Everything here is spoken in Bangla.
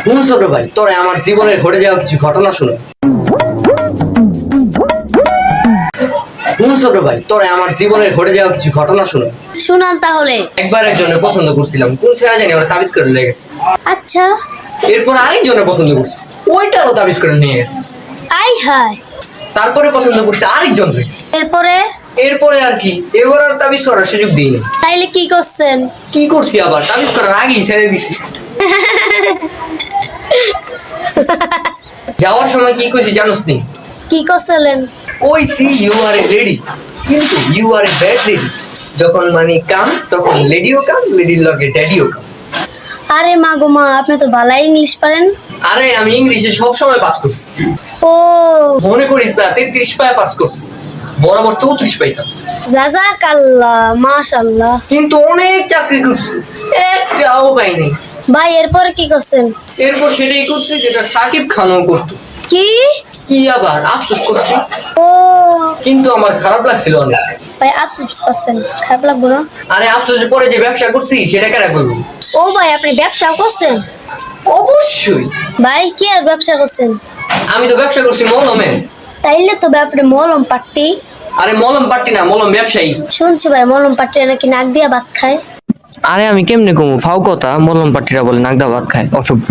কোন ছোট ভাই তোরে আমার জীবনের ঘটে যাওয়া কিছু ঘটনা শোনো। কোন ছোট ভাই তোরে আমার জীবনের ঘটে যাওয়া কিছু ঘটনা শোনো। শুনান তাহলে। একবার একজনের পছন্দ করছিলাম, কোন ছেড়া জানি ওরা তাবিজ করে নিয়ে গেছে। আচ্ছা। এরপর আরেকজনের পছন্দ করছি, ওইটারও তাবিজ করে নিয়ে গেছে। আই হাই। তারপরে পছন্দ করছে আরেকজন। এরপরে? এরপরে আর কি, এবার আর তাবিজ করার সুযোগ দিই না। তাইলে কি করছেন? কি করছি আবার, তাবিজ করার আগেই ছেড়ে দিছি। যাওয়ার সময় কি কইছি জানোস নি? কি করছিলেন? কইছি ইউ আর এ লেডি, কিন্তু you are a bad lady. যখন মানে কাম তখন লেডিও কাম, লেডির লগে ড্যাডিও কাম। আরে মা গো মা, আপনি তো ভালাই ইংলিশ পারেন। আরে আমি ইংলিশে সব সময় পাস করছি। ও মনে করিস না 33 পায় পাস করছি, বরাবর 34 পাইতাম। জাযাকাল্লাহ, মাশাআল্লাহ। কিন্তু অনেক চাকরি করছি, একটাও পাইনি। ভাই এরপরে কি করছেন? এরপর সেটাই করছি যেটা সাকিব খানও করতো। কি? কি আবার আফসোস করছি, ও কিন্তু আমার খারাপ লাগছিল অনেক। ভাই আফসোস করছেন, খারাপ লাগবে না? আরে আফসোসের পরে যে ব্যবসা করছি সেটা কেন করবো? ও ভাই আপনি ব্যবসা করছেন? অবশ্যই। ভাই কি আর ব্যবসা করছেন? আমি তো ব্যবসা করছি মলমে। তাইলে তো আপনি মলম পাট্টি। আরে মলম পার্টি না, মলম ব্যবসায়ী। শুনছি ভাই মলম পাট্টি নাকি নাক দিয়া ভাত খায়। আরে আমি কেমনে কমু, ফাও কথা, মলম পার্টিরা বলে নাগদা ভাত খায়, অসভ্য।